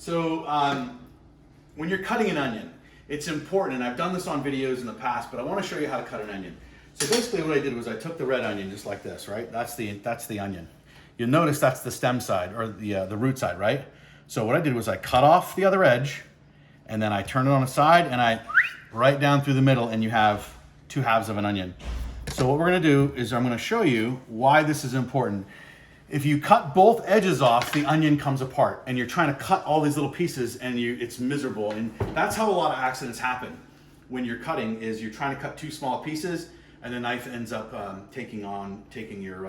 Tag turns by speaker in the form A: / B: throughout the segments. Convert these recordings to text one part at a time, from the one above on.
A: So when you're cutting an onion, it's important, and I've done this on videos in the past, but I want to show you how to cut an onion. So basically what I did was I took the red onion just like this, right? That's the onion. You'll notice that's the stem side, or the root side, right? So what I did was I cut off the other edge, and then I turn it on its side, and I right down through the middle, and you have two halves of an onion. So what we're gonna do is I'm gonna show you why this is important. If you cut both edges off, the onion comes apart, and you're trying to cut all these little pieces, and it's miserable. And that's how a lot of accidents happen when you're cutting, is you're trying to cut two small pieces, and the knife ends up taking your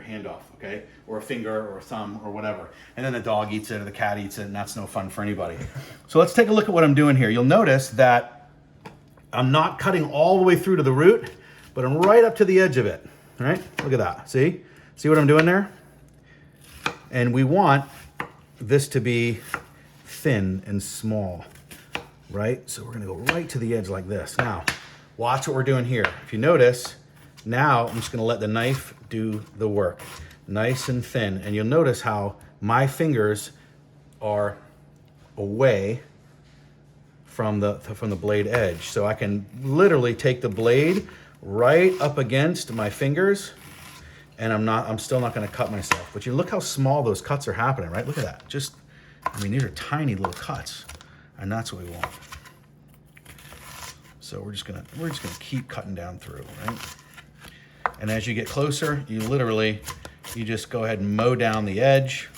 A: hand off, okay? Or a finger or a thumb or whatever. And then the dog eats it or the cat eats it, and that's no fun for anybody. So let's take a look at what I'm doing here. You'll notice that I'm not cutting all the way through to the root, but I'm right up to the edge of it, all right? Look at that, see? See what I'm doing there? And we want this to be thin and small, right? So we're gonna go right to the edge like this. Now, watch what we're doing here. If you notice, now I'm just gonna let the knife do the work. Nice and thin. And you'll notice how my fingers are away from the blade edge. So I can literally take the blade right up against my fingers, and I'm still not gonna cut myself. But you look how small those cuts are happening, right? Look at that. These are tiny little cuts, and that's what we want. So we're just gonna keep cutting down through, right? And as you get closer, you just go ahead and mow down the edge.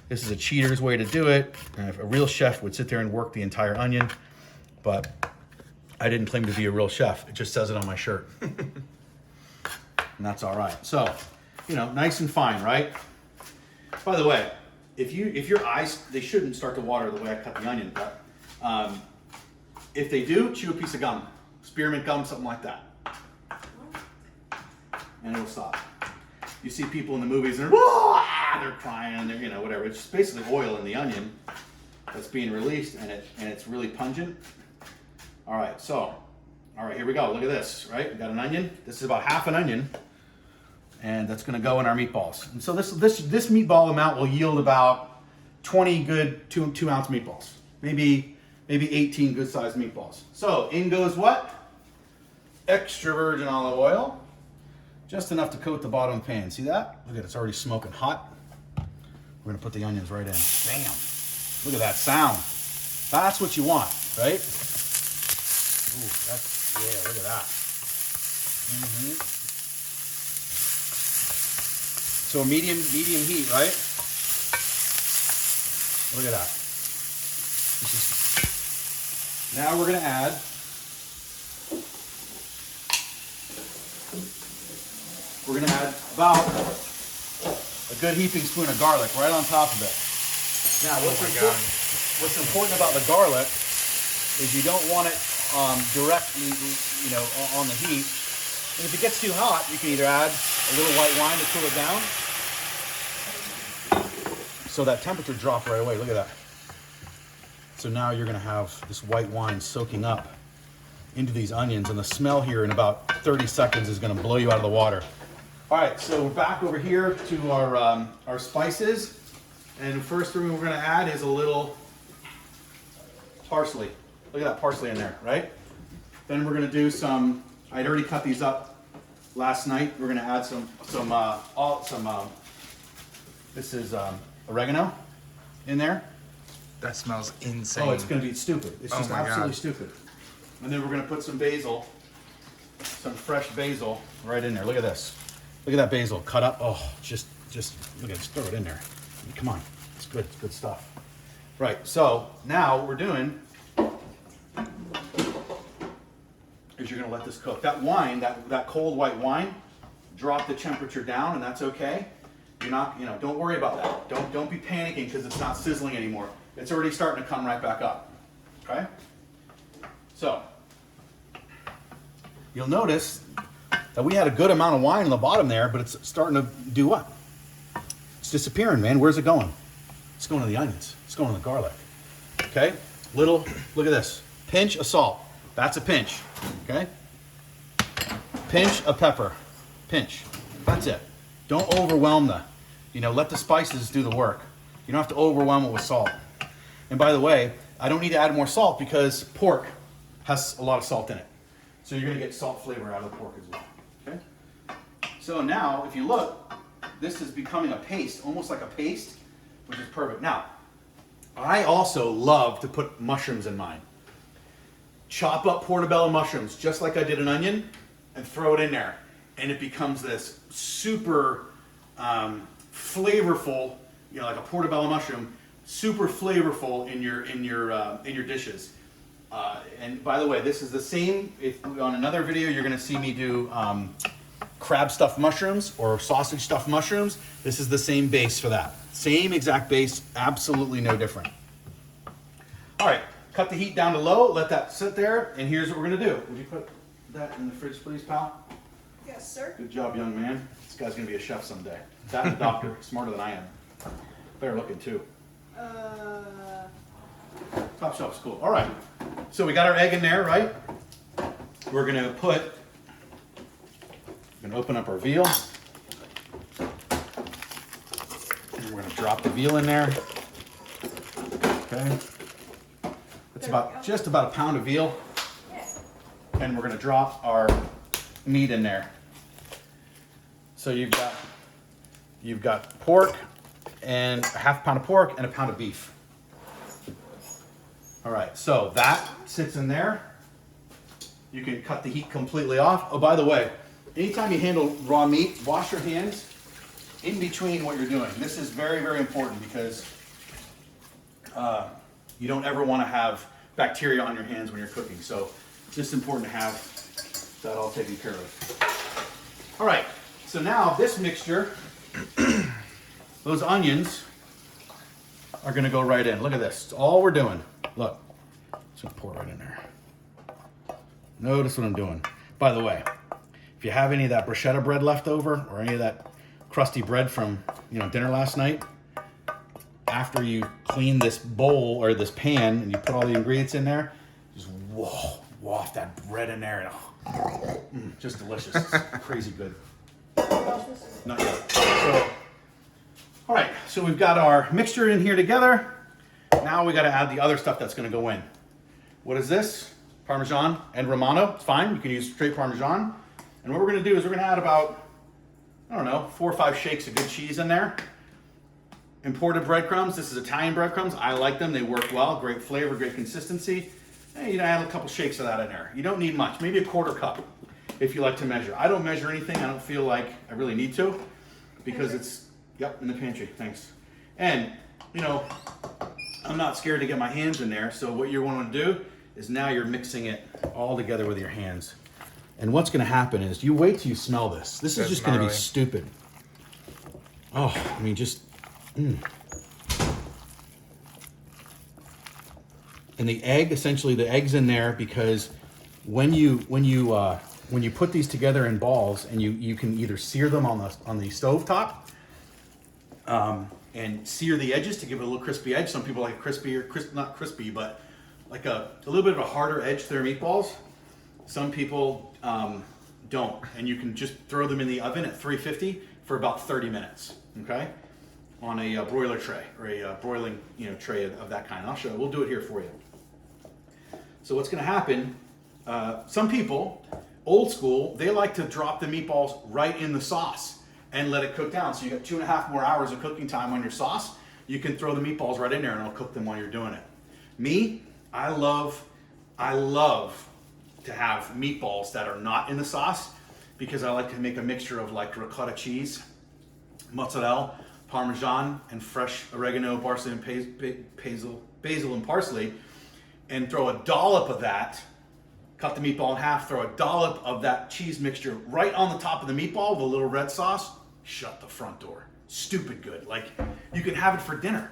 A: This is a cheater's way to do it. A real chef would sit there and work the entire onion, but I didn't claim to be a real chef. It just says it on my shirt. And that's all right. So, nice and fine, right? By the way, if your eyes, they shouldn't start to water the way I cut the onion, but if they do, chew a piece of gum, spearmint gum, something like that, and it'll stop. You see people in the movies, and they're crying, they're whatever. It's just basically oil in the onion that's being released, and it's really pungent. All right, here we go. Look at this, right? We got an onion. This is about half an onion, and that's going to go in our meatballs. And so this meatball amount will yield about 20 good 2-ounce meatballs, maybe 18 good-sized meatballs. So in goes what? Extra virgin olive oil, just enough to coat the bottom of the pan. See that? Look at it, it's already smoking hot. We're going to put the onions right in. Bam! Look at that sound. That's what you want, right? Ooh, look at that. So medium heat, right? Look at that. Now we're gonna add about a good heaping spoon of garlic right on top of it. Now what's important about the garlic is you don't want it directly, on the heat. And if it gets too hot, you can either add a little white wine to cool it down, so that temperature drop right away. Look at that. So now you're gonna have this white wine soaking up into these onions, and the smell here in about 30 seconds is gonna blow you out of the water. All right, so we're back over here to our spices, and the first thing we're gonna add is a little parsley. Look at that parsley in there, right? Then we're gonna do some, I'd already cut these up last night. We're gonna add this is oregano in there.
B: That smells insane.
A: Oh, it's gonna be stupid. It's just absolutely stupid. And then we're gonna put some basil, some fresh basil right in there. Look at this. Look at that basil cut up. Oh, just look at it, just throw it in there. I mean, come on, it's good stuff. Right, so now what we're doing is you're gonna let this cook. That wine, that cold white wine, drop the temperature down, and that's okay. You're not, don't worry about that. Don't be panicking because it's not sizzling anymore. It's already starting to come right back up, okay? So, you'll notice that we had a good amount of wine on the bottom there, but it's starting to do what? It's disappearing, man. Where's it going? It's going to the onions. It's going to the garlic, okay? Look at this. Pinch of salt. That's a pinch, okay? Pinch of pepper. Pinch. That's it. Don't overwhelm let the spices do the work. You don't have to overwhelm it with salt. And by the way, I don't need to add more salt because pork has a lot of salt in it. So you're gonna get salt flavor out of the pork as well, okay? So now, if you look, this is becoming a paste, almost like a paste, which is perfect. Now, I also love to put mushrooms in mine. Chop up portobello mushrooms, just like I did an onion, and throw it in there. And it becomes this super flavorful, you know, like a portobello mushroom, super flavorful in your dishes. And by the way, this is the same. If on another video you're going to see me do crab stuffed mushrooms or sausage stuffed mushrooms, this is the same base for that. Same exact base, absolutely no different. All right, cut the heat down to low, let that sit there, and here's what we're going to do. Would you put that in the fridge, please, pal?
C: Yes, sir.
A: Good job, young man. This guy's going to be a chef someday. That and a doctor, smarter than I am. Better looking, too. Top shelf's cool. All right. So we got our egg in there, right? We're going to open up our veal. And we're going to drop the veal in there. Okay. It's just about a pound of veal. And we're going to drop our meat in there. So you've got pork and a half pound of pork and a pound of beef. All right, so that sits in there. You can cut the heat completely off. Oh, by the way, anytime you handle raw meat, wash your hands in between what you're doing. This is very, very important because you don't ever want to have bacteria on your hands when you're cooking. So it's just important to have that all taken care of. All right, so now this mixture, those onions are gonna go right in. Look at this, it's all we're doing. Look, just gonna pour it right in there. Notice what I'm doing. By the way, if you have any of that bruschetta bread left over or any of that crusty bread from dinner last night, after you clean this bowl or this pan and you put all the ingredients in there, just waft that bread in there and just delicious. It's crazy good. Not yet. So, all right, so we've got our mixture in here together. Now we got to add the other stuff that's going to go in. What is this? Parmesan and Romano. It's fine. You can use straight Parmesan. And what we're going to do is we're going to add about, 4 or 5 shakes of good cheese in there. Imported breadcrumbs. This is Italian breadcrumbs. I like them. They work well. Great flavor, great consistency. And you add a couple shakes of that in there. You don't need much. Maybe a 1/4 cup if you like to measure. I don't measure anything. I don't feel like I really need to because it's, in the pantry. Thanks. And, I'm not scared to get my hands in there. So what you want to do is now you're mixing it all together with your hands. And what's going to happen is you wait till you smell this. This is just going to be stupid. Oh, I mean, just. And the egg, essentially, the egg's in there because when you put these together in balls, and you can either sear them on the stove top, and sear the edges to give it a little crispy edge. Some people like crispy or not crispy, but like a little bit of a harder edge to their meatballs. Some people don't, and you can just throw them in the oven at 350 for about 30 minutes. Okay. On a broiler tray or a broiling tray of that kind. I'll show you. We'll do it here for you. So what's going to happen, some people, old school, they like to drop the meatballs right in the sauce and let it cook down. So you got 2.5 more hours of cooking time on your sauce. You can throw the meatballs right in there and it'll cook them while you're doing it. Me, I love to have meatballs that are not in the sauce because I like to make a mixture of like ricotta cheese, mozzarella, Parmesan, and fresh oregano, parsley, and basil and parsley, and throw a dollop of that, cut the meatball in half, throw a dollop of that cheese mixture right on the top of the meatball with a little red sauce, shut the front door. Stupid good. Like, you can have it for dinner.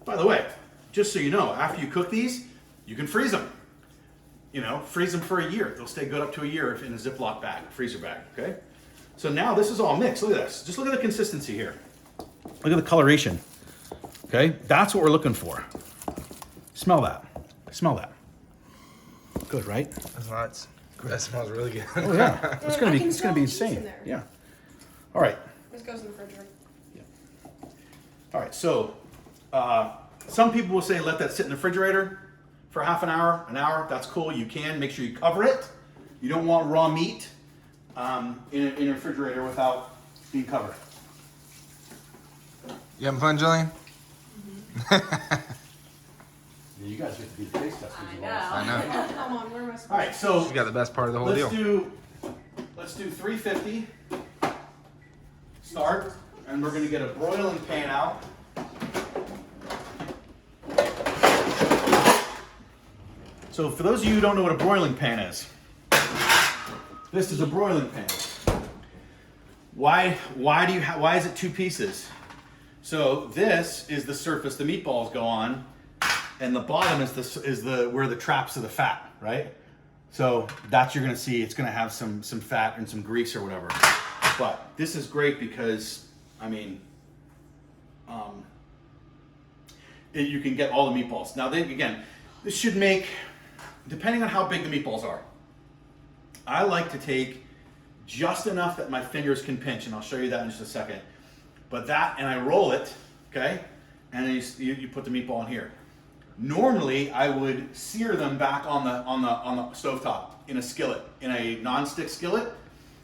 A: By the way, just so you know, after you cook these, you can freeze them. Freeze them for a year. They'll stay good up to a year in a Ziploc bag, freezer bag, okay? So now this is all mixed. Look at this. Just look at the consistency here. Look at the coloration, okay? That's what we're looking for. Smell that. Smell that. Good, right?
B: That smells really good.
A: Oh yeah, it's gonna be insane. Yeah. All right.
C: This goes in the refrigerator.
A: Yeah. All right. So Some people will say let that sit in the refrigerator for half an hour. That's cool. You can make sure you cover it. You don't want raw meat in a refrigerator without being covered.
B: You having fun, Jillian?
A: You guys get to be the taste testers.
B: I know.
C: Come on, where am I supposed
A: All right, so
B: You got the best part of the whole deal.
A: let's do 350 start, and we're going to get a broiling pan out. So for those of you who don't know what a broiling pan is, this is a broiling pan. Why is it two pieces? So this is the surface the meatballs go on, and the bottom is where the traps of the fat, right? So that's you're gonna see. It's gonna have some fat and some grease or whatever. But this is great because I mean, you can get all the meatballs. Now again, this should make, depending on how big the meatballs are. I like to take just enough that my fingers can pinch, and I'll show you that in just a second. But that, and I roll it, okay? And then you put the meatball in here. Normally, I would sear them back on the stovetop in a skillet, in a non-stick skillet,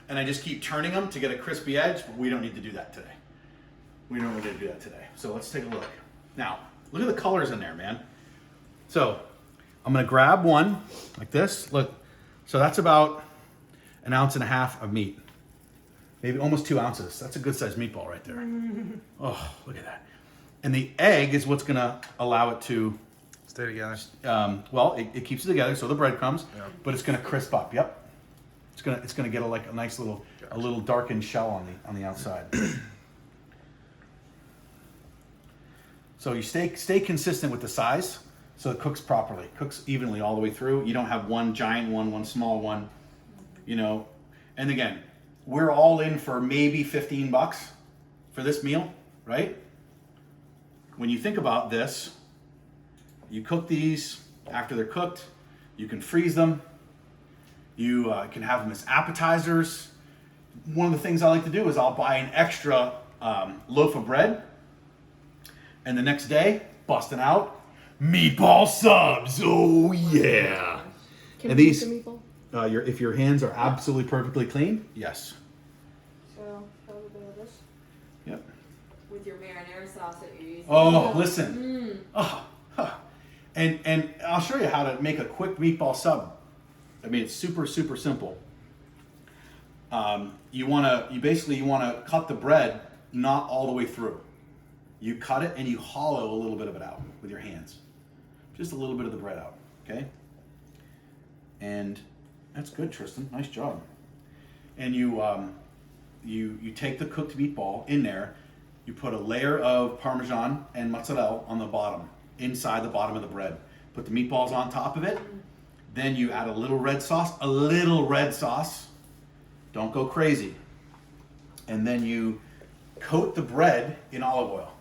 A: and I just keep turning them to get a crispy edge, but we don't need to do that today. We don't need to do that today. So let's take a look. Now, look at the colors in there, man. So, I'm gonna grab one like this. Look, so that's about 1.5 ounces of meat. Maybe almost 2 ounces. That's a good sized meatball right there. Oh, look at that. And the egg is what's gonna allow it to,
B: Stay together.
A: well, it keeps it together, so the breadcrumbs,
B: Yeah.
A: but it's gonna crisp up, yep. It's gonna get a nice little, a little darkened shell on the outside. So you stay consistent with the size, so it cooks properly, cooks evenly all the way through. You don't have one giant one small one, you know. And again, we're all in for maybe $15 for this meal, right? When you think about this, you cook these after they're cooked. You can freeze them. You can have them as appetizers. One of the things I like to do is I'll buy an extra loaf of bread, and the next day, busting out meatball subs. Oh yeah!
C: Can
A: And
C: we
A: these,
C: eat the meatball?
A: if your hands are absolutely perfectly clean, yes.
C: So, probably this.
A: Yep.
D: With your marinara sauce that you're using.
A: Oh, listen. Oh, huh. And I'll show you how to make a quick meatball sub. I mean, it's super simple. You basically want to cut the bread not all the way through. You cut it and you hollow a little bit of it out with your hands, just a little bit of the bread out. Okay. And that's good, Tristan. Nice job. And you take the cooked meatball in there. You put a layer of Parmesan and mozzarella on the bottom, inside the bottom of the bread. Put the meatballs on top of it. Then you add a little red sauce. Don't go crazy. And then you coat the bread in olive oil.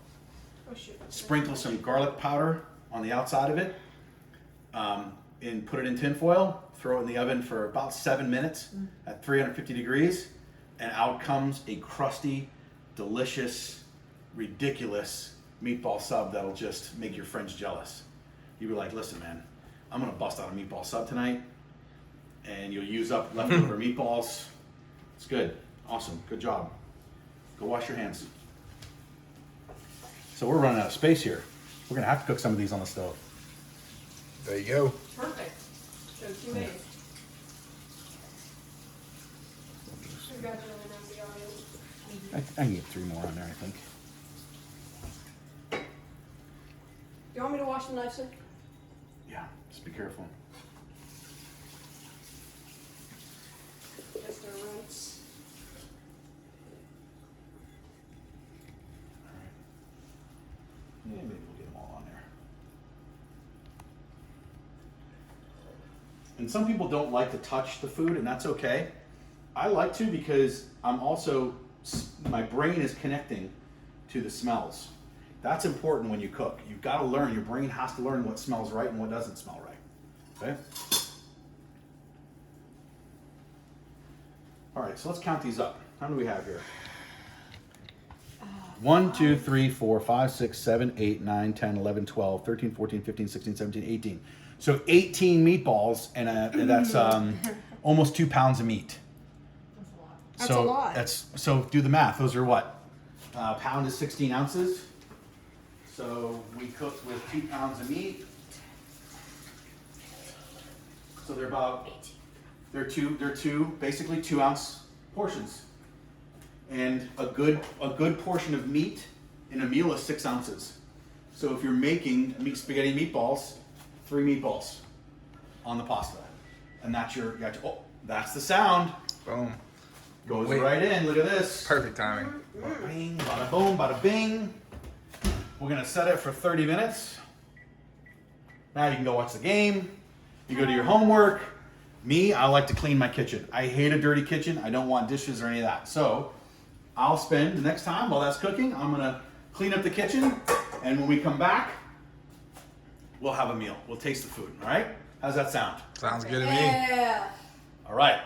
C: Oh shoot.
A: Sprinkle some garlic powder on the outside of it. And put it in tin foil. Throw it in the oven for about 7 minutes at 350 degrees. And out comes a crusty, delicious, ridiculous meatball sub that'll just make your friends jealous. You'll be like, listen, man, I'm gonna bust out a meatball sub tonight, and you'll use up leftover meatballs. It's good. Awesome. Good job. Go wash your hands. So we're running out of space here. We're gonna have to cook some of these on the stove.
B: There you go.
D: Perfect. So 2 days.
C: Congratulations, the audience.
A: I can get 3 more on there, I think.
C: Do you want me to wash the knife, sir?
A: Yeah, just be careful.
C: Just our rinse.
A: Yeah, maybe we'll get them all on there. And some people don't like to touch the food, and that's okay. I like to because my brain is connecting to the smells. That's important when you cook. You've got to learn, your brain has to learn what smells right and what doesn't smell right. Okay? All right, so let's count these up. How many do we have here? 1, 2, 3, 4, 5, 6, 7, 8, 9, 10, 11, 12, 13, 14, 15, 16, 17, 18. So 18 meatballs, and that's almost 2 pounds of meat.
C: That's a lot.
A: So do the math. Those are what? A pound is 16 ounces. So we cooked with 2 pounds of meat. So they're two basically 2 ounce portions. And a good portion of meat in a meal is 6 ounces. So if you're making spaghetti meatballs, 3 meatballs on the pasta, and that's that's the sound.
B: Boom.
A: Goes
B: Wait.
A: right in. Look at this.
B: Perfect timing.
A: Bada bing, bada boom, bada bing. We're gonna set it for 30 minutes. Now you can go watch the game. You go do your homework. Me, I like to clean my kitchen. I hate a dirty kitchen. I don't want dishes or any of that. So I'll spend the next time while that's cooking, I'm gonna clean up the kitchen, and when we come back, we'll have a meal. We'll taste the food, all right? How's that sound?
B: Sounds good to me.
D: Yeah.
A: All right.